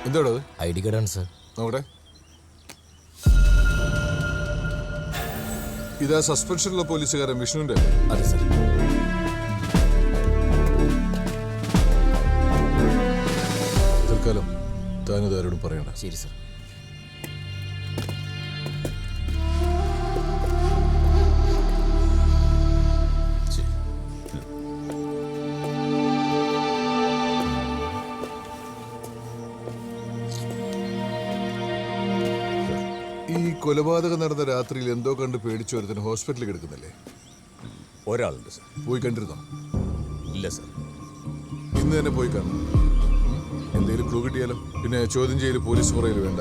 എന്തോടോ ID കാർഡാണ് sir. നോക്കട്ടെ. ഇതാ സസ്പെൻഷനുള്ള പോലീസുകാരൻ വിഷ്ണുവിന്റെ. അതെ സാർ. തൽക്കാലം താനിതാരോടും പറയണ്ട. ശരി സാർ. ഈ കൊലപാതകം നടന്ന രാത്രിയിൽ എന്തോ കണ്ട് പേടിച്ചു ഒരുത്തിന് ഹോസ്പിറ്റലിൽ കിടക്കുന്നില്ലേ? ഒരാളുണ്ട് സാർ. പോയി കണ്ടിരുന്നോ? ഇല്ല സാർ. ഇന്ന് തന്നെ പോയി കാണണം. എന്തെങ്കിലും ക്ലൂ കിട്ടിയാലോ? പിന്നെ ചോദ്യം ചെയ്യൽ പോലീസ് പുറയിൽ വേണ്ട,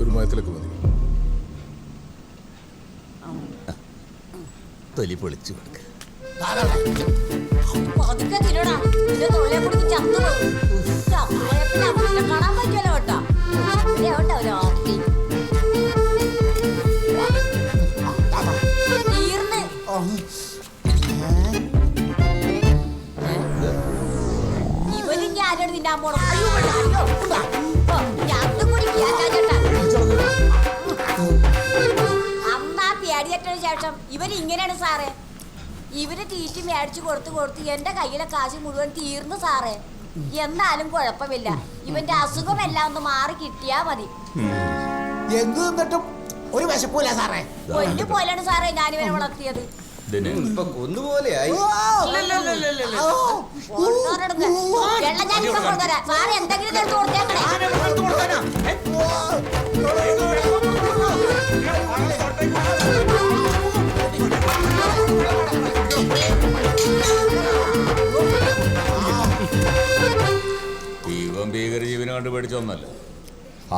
ഒരു മയത്തിലൊക്കെ മതി. തൊലി പൊളിച്ചു കൊടുക്ക. ശേഷം ഇവരിങ്ങനെയാണ് സാറേ. ഇവര് തീറ്റി മേടിച്ചു കൊടുത്ത് എന്റെ കയ്യിലെ കാശ് മുഴുവൻ തീർന്നു സാറേ. എന്നാലും കുഴപ്പമില്ല, ഇവന്റെ അസുഖമെല്ലാം ഒന്ന് മാറി കിട്ടിയാ മതി. എന്നിട്ടും ഒരു വിശപ്പില്ല സാറേ. കൊല്ലു പോലെയാണ് സാറേ ഞാനിവനെ വളർത്തിയത്. കൊന്നുപോലെയായി. വെള്ളം ഞാനിപ്പോ കൊടുത്തരാം സാറേ, എന്തെങ്കിലും എടുത്ത് കൊടുത്തേക്കണേ. ഇവൻ ഭീകരജീവിനെ കണ്ട് പേടിച്ചൊന്നല്ല,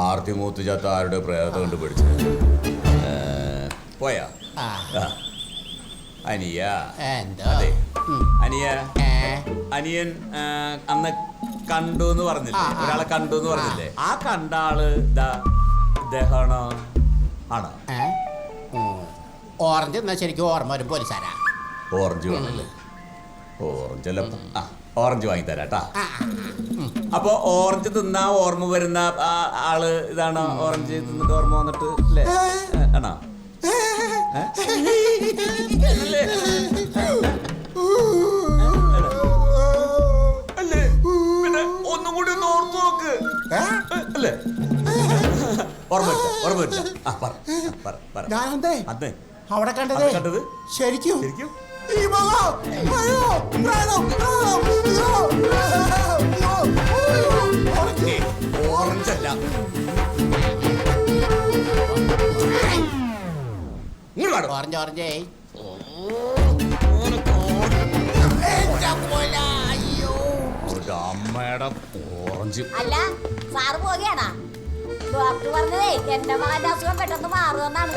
ആർത്തി മൂത്ത് ചത്ത ആരുടെ പ്രേതത്തെ കണ്ട് പേടിച്ചത്. പോയാ അനിയ? അതെ അനിയ. അനിയൻ അന്ന് കണ്ടു എന്ന് പറഞ്ഞില്ലേ, ഒരാളെ കണ്ടു എന്ന് പറഞ്ഞില്ലേ? ആ കണ്ട ആള് ഇദ്ദേഹമാണോ? ആണോ? ഓറഞ്ച് എന്നാ ശരിക്കും ഓർമ്മ വരും പോലീസാരാ. ഓറഞ്ച് വേണല്ലേ? ഓറഞ്ചല്ല. ഓറഞ്ച് വാങ്ങിത്തരാട്ടാ. അപ്പൊ ഓറഞ്ച് തിന്നാ ഓർമ്മ വരുന്ന ആള് ഇതാണോ? ഓറഞ്ച് തിന്നിട്ട് ഓർമ്മ വന്നിട്ട് അല്ലേ? ആണോ? അല്ലേ? പിന്നെ ഒന്നും കൂടി ഒന്ന് ഓർത്തു നോക്ക് അല്ലേ? ഓർമ്മ വരില്ല. അതെ അവിടെ കണ്ടത് ശരിക്കും ശരിക്കും ഓറഞ്ചല്ല. ഓറഞ്ചേ അമ്മയുടെ ഓറഞ്ച്. അല്ല സാറ് പോവുകയാണാ? ഡോക്ടർ പറഞ്ഞതേ എന്റെ മകന്റെ അസുഖം പെട്ടെന്ന് മാറുമെന്നാണ്.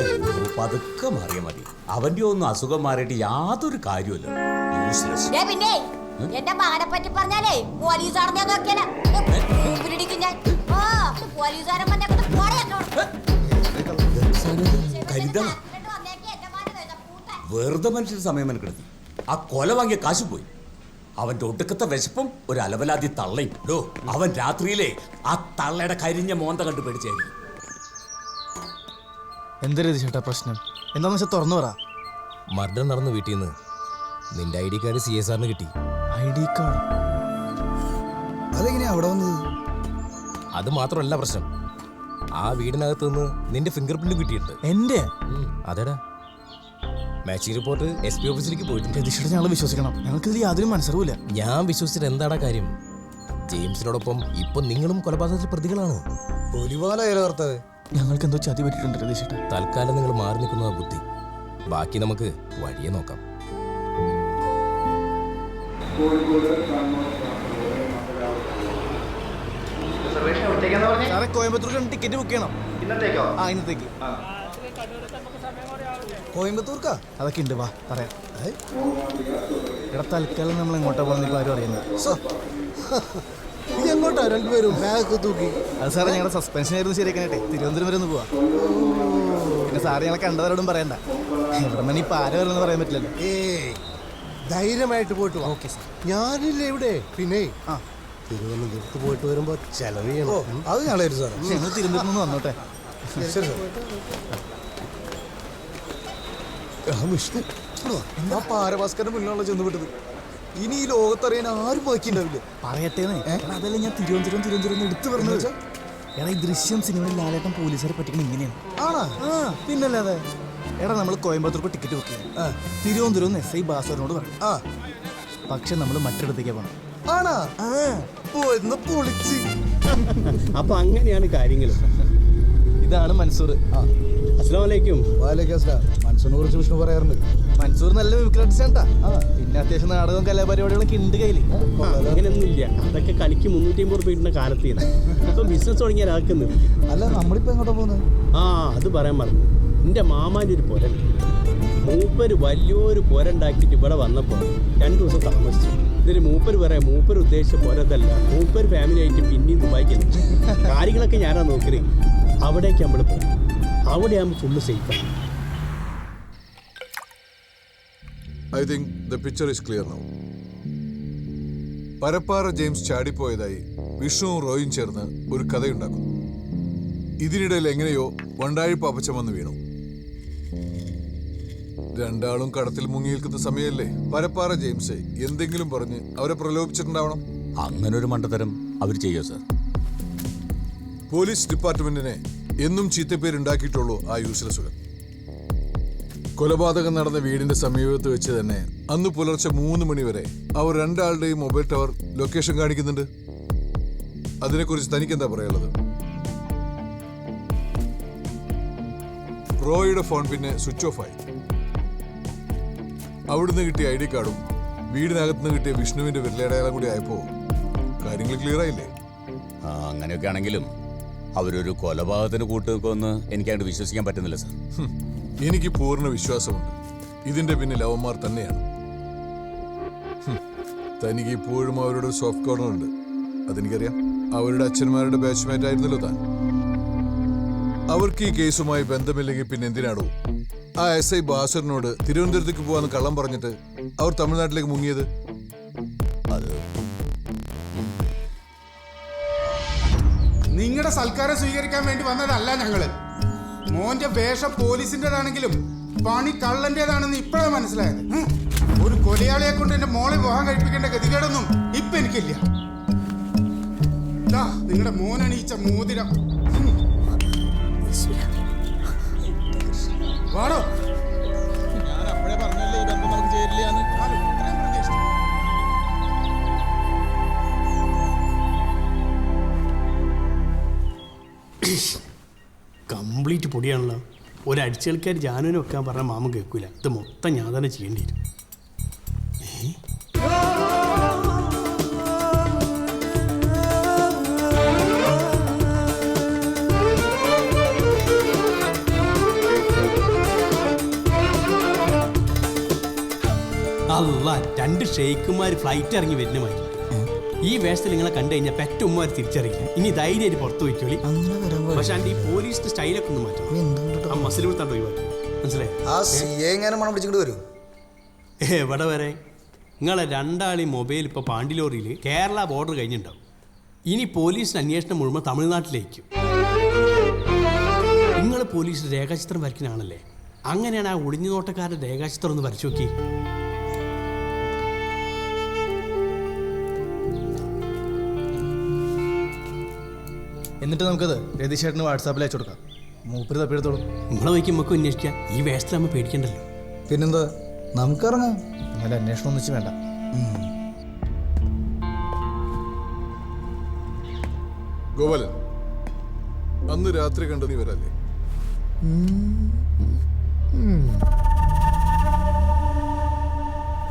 പതുക്കെ മാറിയാ മതി. അവന്റെ ഒന്നും അസുഖം മാറിയിട്ട് യാതൊരു കാര്യമില്ല. പിന്നെ എന്റെ മകനെ പറ്റി പറഞ്ഞാലേ പോലീസാണെന്ന് നോക്കിയാലേ പിടിക്കും ഞാൻ. പോലീസുകാരൻ വെറുതെ മനുഷ്യന്റെ സമയം മെനക്കെടുത്തി. ആ കൊല വാങ്ങിയ കാശ് പോയി. അവന്റെ ഒടുക്കത്തെ വിശപ്പും ഒരു അലവലാതി തള്ളയും. അവൻ രാത്രിയിലെ ആ തള്ളയുടെ കരിഞ്ഞ മോന്ത കണ്ടു പേടിച്ചായിരിക്കും. എന്തൊരു ചേട്ടാ പ്രശ്നം എന്താന്ന് വെച്ചാൽ തുറന്നു പറ. മർഡർ നടന്നു വീട്ടിൽ നിന്ന് നിന്റെ ID കാർഡ് CSRന് കിട്ടി. ID കാർഡ് അതെങ്ങനെയാ അവിടെ വന്നത്? അത് മാത്രമല്ല പ്രശ്നം, ആ വീടിനകത്ത് നിന്ന് നിന്റെ ഫിംഗർ പ്രിന്റ് കിട്ടിയിട്ടുണ്ട്. എന്റെ? അതെടാ, മാച്ചിങ് റിപ്പോർട്ട് SP ഓഫീസിലേക്ക് പോയിട്ടുണ്ട്. രതീഷേട്ടാ ഞങ്ങൾ വിശ്വസിക്കണം, ഞങ്ങൾക്കിതിൽ യാതൊരു മനസ്സറിവില്ല. ഞാൻ വിശ്വസിച്ചിട്ട് എന്താടാ കാര്യം? ജെയിംസിനോടൊപ്പം ഇപ്പൊ നിങ്ങളും കൊലപാതകത്തിൽ പ്രതികളാണ്. ഞങ്ങൾക്ക് എന്തോ ചതി പറ്റിയിട്ടുണ്ട് രതീഷേട്ടാ. തൽക്കാലം നിങ്ങൾ മാറി നിൽക്കുന്നതാ ബുദ്ധി. ബാക്കി നമുക്ക് വഴിയെ നോക്കാം. സാറേ കോയമ്പത്തൂർക്ക് ടിക്കറ്റ് ബുക്ക് ചെയ്യണം. ഇന്നത്തേക്കോ? ആ ഇന്നത്തേക്ക്. കോയമ്പത്തൂർക്കാ? അതൊക്കെ ഉണ്ട്, വാ പറയാം. ഇവിടെ തൽക്കാലം നമ്മൾ എങ്ങോട്ടാ പോകുന്ന ആരും അറിയുന്നത്. എങ്ങോട്ടാ രണ്ടുപേരും ബാഗ് തൂക്കി? അത് സാറേ ഞങ്ങളുടെ സസ്പെൻഷൻ ആയിരുന്നു ശരിയാക്കാനായിട്ടെ തിരുവനന്തപുരം വരെ ഒന്ന് പോവാ. പിന്നെ സാറ് ഞങ്ങളെ കണ്ടവരോടും പറയണ്ട, ഇവിടെ നിന്ന് ഇപ്പം ആരും വരെന്ന് പറയാൻ പറ്റില്ലല്ലോ. ധൈര്യമായിട്ട് പോയിട്ട്. Okay sir. ഞാനില്ല ഇവിടെ. പിന്നെ തിരുവനന്തപുരത്ത് പോയിട്ട് വരുമ്പോ ചെലവ് ചെയ്യണം. അത് ഞങ്ങളായിരുന്നു സാറേ. ഞങ്ങൾ തിരുവനന്തപുരത്ത് നിന്ന് വന്നോട്ടെ. ശരി സാർ. വിഷ്ണു ആ പാരഭാസ്കരന്റെ മുന്നിലുള്ള ചെന്ന് വിട്ടത്. ഇനി ഈ ലോകത്തറിയാൻ ആരും ബാക്കിയുണ്ടാവില്ല. പറയട്ടേന്ന്. അതല്ല ഞാൻ തിരുവനന്തപുരം എടുത്തു പറഞ്ഞത്. എടാ ഈ ദൃശ്യം സിനിമയിൽ ലാലേട്ടൻ പോലീസുകാരെ പറ്റിക്കണം ഇങ്ങനെയാണ്. ആണോ? പിന്നല്ലാതെ. എടാ നമ്മൾ കോയമ്പത്തൂർക്ക് ടിക്കറ്റ് ബുക്ക് ചെയ്യും. തിരുവനന്തപുരം SI ബാസുവിനോട് പറഞ്ഞു. പക്ഷെ നമ്മൾ മറ്റിടത്തേക്ക് പോകണം. ആണോ? പൊളിച്ച്. അപ്പൊ അങ്ങനെയാണ് കാര്യങ്ങൾ. ഇതാണ് മൻസൂർ. അസ്സലാമു അലൈക്കും. വാലേക്കും അസ്സലാം. മനസ്സിനെ കുറിച്ച് വിഷ്ണു പറയാറുണ്ട്. മൻസൂർ നല്ല വിക്രട്ടാ. പിന്നെ അത്യാവശ്യം നാടകവും കലാപരിപാടികളൊക്കെ ഉണ്ട് കയ്യില്. അങ്ങനെയൊന്നുമില്ല. അതൊക്കെ കളിക്ക് 350 രൂപ കിട്ടുന്ന കാലത്തേന് ഇപ്പൊ ബിസിനസ് തുടങ്ങിയ ഒരാൾക്ക് അല്ല നമ്മളിപ്പോ എങ്ങോട്ടാ പോകുന്നത്? അത് പറയാൻ പറഞ്ഞു. എൻ്റെ മാമാൻ്റെ ഒരു പുര, മൂപ്പര് വലിയൊരു പുര ഉണ്ടാക്കിയിട്ട് ഇവിടെ വന്നപ്പോൾ 2 ദിവസം താമസിച്ചു. ഇതിന് മൂപ്പര് പറയാം മൂപ്പര് ഉദ്ദേശിച്ച പുരതല്ല, മൂപ്പര് ഫാമിലി ആയിട്ട് പിന്നെയും ദുബായിക്ക് കാര്യങ്ങളൊക്കെ ഞാനാ നോക്കണേ. അവിടേക്ക് നമ്മൾ പോകും. അവിടെ ആകുമ്പോൾ ഫുള്ള് സേഫാണ്. I think the picture is clear now. Parappara James ചാടിപ്പോയതായി വിഷ്ണുവും റോയും ചേർന്ന് ഒരു കഥയുണ്ടാക്കുന്നു. ഇതിനിടയിൽ എങ്ങനെയോ വണ്ടാഴി പാപ്പച്ചൻ വന്ന് വീണു. രണ്ടാളും കടത്തിൽ മുങ്ങി നിൽക്കുന്ന സമയമല്ലേ. പരപ്പാറ ജെയിംസ് എന്തെങ്കിലും പറഞ്ഞ് അവരെ പ്രലോഭിച്ചിട്ടുണ്ടാവണം. അങ്ങനൊരു മണ്ടത്തരം അവർ ചെയ്യോ സാർ? പോലീസ് ഡിപ്പാർട്ട്മെന്റിനെ എന്നും ചീത്തപ്പേരുണ്ടാക്കിയിട്ടുള്ളൂ ആ യൂസ്ലെസ്സുകൾ. കൊലപാതകം നടന്ന വീടിന്റെ സമീപത്ത് വെച്ച് തന്നെ അന്ന് പുലർച്ചെ 3 മണി വരെ അവർ രണ്ടാളുടെയും മൊബൈൽ ടവർ ലൊക്കേഷൻ കാണിക്കുന്നുണ്ട്. അതിനെക്കുറിച്ച് തനിക്കെന്താ പറയാനുള്ളത്? റോയുടെ ഫോൺ പിന്നെ സ്വിച്ച് ഓഫ് ആയി. അവിടുന്ന് കിട്ടിയ ID കാർഡും വീടിനകത്തുനിന്ന് കിട്ടിയ വിഷ്ണുവിന്റെ വിരലടയാളം കൂടി ആയപ്പോ കാര്യങ്ങൾ ക്ലിയർ ആയില്ലേ? അങ്ങനെയൊക്കെ ആണെങ്കിലും അവരൊരു കൊലപാതകത്തിന് കൂട്ടുനിൽക്കുമെന്ന് എനിക്കങ്ങോട്ട് വിശ്വസിക്കാൻ പറ്റുന്നില്ല സാർ. എനിക്ക് പൂർണ്ണ വിശ്വാസമുണ്ട് ഇതിന്റെ പിന്നിൽ അവന്മാർ തന്നെയാണ്. തനിക്ക് ഇപ്പോഴും അവരുടെ ഒരു സോഫ്റ്റ് കോർണർ ഉണ്ട്. അതെനിക്കറിയാം. അവരുടെ അച്ഛന്മാരുടെ ബാച്ച്മേറ്റ് ആയിരുന്നല്ലോ താൻ. അവർക്ക് ഈ കേസുമായി ബന്ധമില്ലെങ്കിൽ പിന്നെ എന്തിനാടോ ആ SI ബാസറിനോട് തിരുവനന്തപുരത്തേക്ക് പോവാന്ന് കള്ളം പറഞ്ഞിട്ട് അവർ തമിഴ്നാട്ടിലേക്ക് മുങ്ങിയത്? നിങ്ങളുടെ സൽക്കാരം സ്വീകരിക്കാൻ വേണ്ടി വന്നതല്ല ഞങ്ങള്. മോന്റെ വേഷം പോലീസിന്റേതാണെങ്കിലും പണി കള്ളന്റേതാണെന്ന് ഇപ്പോഴാണ് മനസ്സിലായത്. ഒരു കൊലയാളിയെ കൊണ്ട് എന്റെ മോളെ വിവാഹം കഴിപ്പിക്കേണ്ട ഗതികേടൊന്നും ഇപ്പൊ എനിക്കില്ല. നിങ്ങളുടെ മോനണീച്ച മോതിരം വാടോ. ഞാൻ അപ്പോഴേ പറഞ്ഞല്ലേ ഈ ബന്ധം നമുക്ക് ചേരില്ലാന്ന്. കംപ്ലീറ്റ് പൊടിയാണല്ലോ. ഒരടിച്ചേൽക്കാർ ജാനുവിനെ വെക്കാൻ പറഞ്ഞാൽ മാമൻ കേൾക്കൂല. ഇത് മൊത്തം ഞാൻ തന്നെ ചെയ്യേണ്ടി വരും. അല്ല, 2 ഷെയ്ക്കുമാർ ഫ്ലൈറ്റ് ഇറങ്ങി വരുന്ന മാതിരി ഈ വേഷത്തിൽ നിങ്ങളെ കണ്ടു കഴിഞ്ഞാൽ പെറ്റ ഉമ്മമാർ തിരിച്ചറിയില്ല. ഇനി ധൈര്യമായിട്ട് പുറത്തു വയ്ക്കോളി. പക്ഷെ ഈ പോലീസിന്റെ സ്റ്റൈലൊക്കെ ഒന്ന് മാറ്റണം. ആ മസിൽ കൊടുത്താണ്ട് ഒഴിവാക്കി. മനസ്സിലായി? എവിടെ വരെ നിങ്ങളെ 2 മൊബൈൽ ഇപ്പോൾ പാണ്ടിലോറിയിൽ കേരള ബോർഡർ കഴിഞ്ഞിട്ടുണ്ടാവും. ഇനി പോലീസിന് അന്വേഷണം മുഴുവൻ തമിഴ്നാട്ടിലേക്കും. നിങ്ങൾ പോലീസിന് രേഖാചിത്രം വരയ്ക്കുന്ന ആണല്ലേ? അങ്ങനെയാണ് ആ ഒളിഞ്ഞു നോട്ടക്കാരുടെ രേഖാചിത്രം ഒന്ന് വരച്ചു നോക്കി. എന്നിട്ട് നമുക്കത് രതീഷേട്ടന് വാട്സാപ്പിൽ അയച്ചു കൊടുക്കാം. മൂപ്പര് തപ്പിയെടുത്തോളൂ. നമ്മളെ വയ്ക്കും നമുക്ക് അന്വേഷിക്കാം. ഈ വേഷത്തിൽ നമ്മൾ പേടിക്കണ്ടല്ലോ. പിന്നെന്താ, നമുക്കിറങ്ങാം. അങ്ങനെ അന്വേഷണം ഒന്നിച്ച് വേണ്ട. ഗോപാലൻ, അന്ന് രാത്രി കണ്ട നീ വരല്ലേ?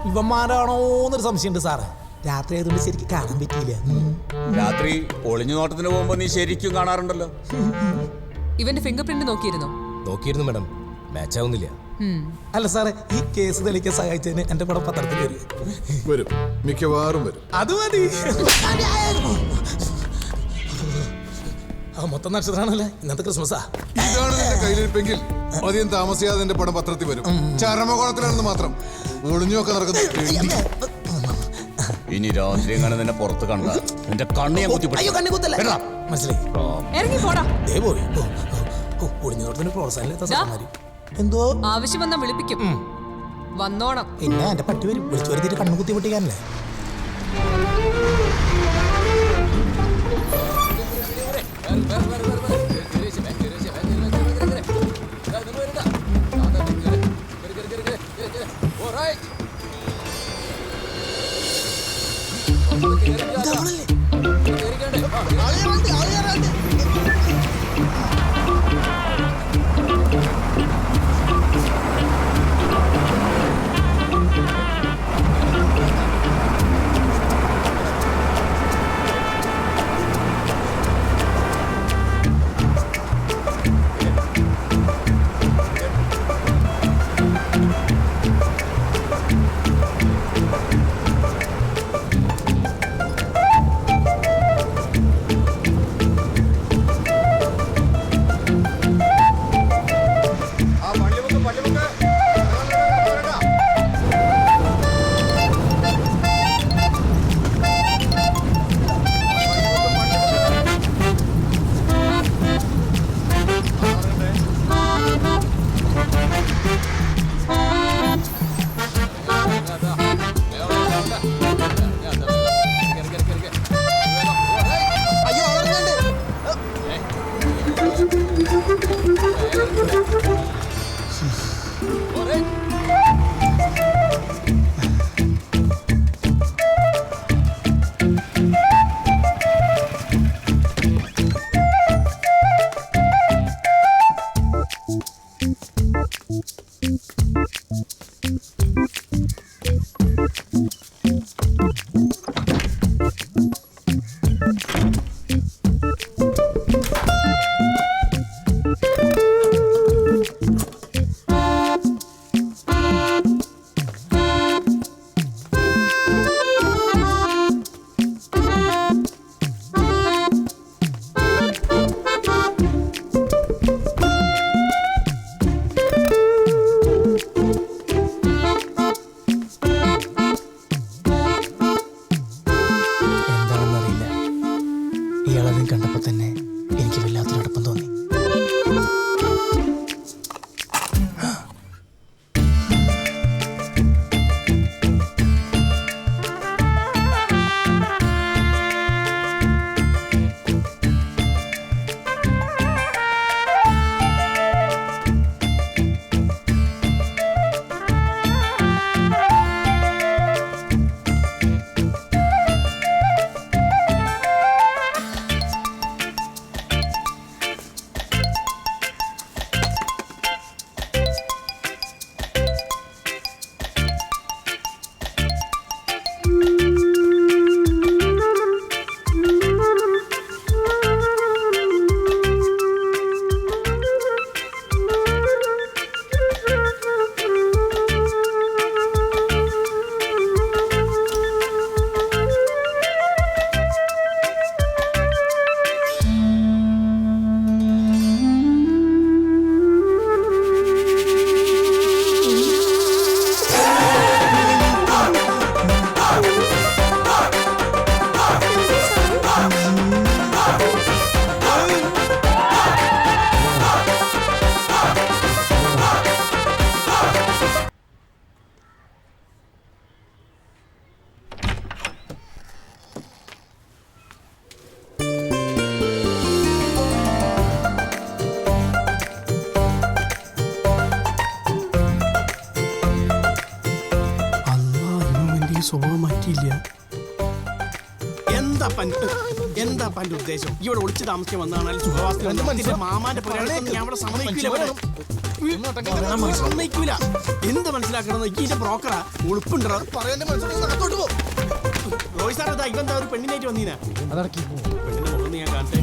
ഇവന്മാരാണോന്നൊരു സംശയമുണ്ട് സാറേ. രാത്രി ആയതുകൊണ്ട് ശരിക്കും കാണാൻ പറ്റിയില്ല. രാത്രി ഒളിഞ്ഞു നോട്ടത്തിന് പോകുമ്പോ നീ ശരിക്കും കാണാറുണ്ടല്ലോ. ഇവന്റെ ഫിംഗർ പ്രിന്റ് നോക്കിയിരുന്നോ? നോക്കിയിരുന്നു മാഡം, മാച്ച് ആവുന്നില്ല. അല്ല സാറേ, ഈ കേസ് തെളിയിക്കാൻ സഹായിച്ചതിന് എന്റെ പടം പത്രത്തിൽ വരും, മിക്കവാറും വരും. അത് മതി. മൊത്തം നക്ഷത്രമാണല്ലേ ഇന്നത്തെ ക്രിസ്മസാ. ഇതാണ് നിന്റെ കയ്യിലിരിപ്പെങ്കിൽ അധികം താമസിയാതെ എന്റെ പടം പത്രത്തിൽ വരും. ചരമകോളത്തിലാണെന്ന് മാത്രം. ഒളിഞ്ഞൊക്കെ നടക്കുന്നു. ഇനി രാത്രി എങ്ങനെ നിന്നെ പുറത്ത് കണ്ട നിന്റെ കണ്ണ് ഞാൻ അയ്യോ കണ്ണി കുത്തല്ലേ എടാ. മനസ്സിലായി ഇറങ്ങി പോടാ. ദേ പോയി ഒടിഞ്ഞോടത്തിന് പ്രോത്സാഹനം എന്തോ ആവശ്യം വന്നാ വിളിപ്പിക്കും. വന്നോണം. പിന്നെ എന്റെ പട്ടി വരും വിളിച്ചു വരുത്തിട്ട് കണ്ണു കുത്തി പൊട്ടിക്കാനല്ലേ. കണ്ടപ്പോ തന്നെ എനിക്ക് വല്ലാത്തൊരടുപ്പം തോന്നി. സ്വഭാവം മാറ്റിയില്ല. എന്താ പന്റെ ഉദ്ദേശം? ഇവിടെ ഒളിച്ചു താമസിക്കാൻ വന്നാണ് സുഖവാസത്തിൽ മാമാന്റെ പ്രകടനം ഞാൻ ഇവിടെ സമ്മതിക്കൂല. എന്ത് മനസ്സിലാക്കണം? ഈ ബ്രോക്കറാ ഉളുപ്പുണ്ടോ? റോയ് സാർ ഇതാ ഇവന്താ ഒരു പെണ്ണിനായിട്ട് വന്നീനാ. പെണ്ണിന്റെ മുഖം ഞാൻ കാണട്ടെ.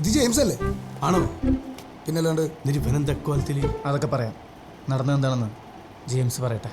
ഇത് ജെയിംസ് അല്ലേ? ആണോ? പിന്നല്ലാണ്ട് ഇവനെന്താ കോലത്തില്? അതൊക്കെ പറയാം. നടന്നത് എന്താണെന്ന് ജെയിംസ് പറയട്ടെ.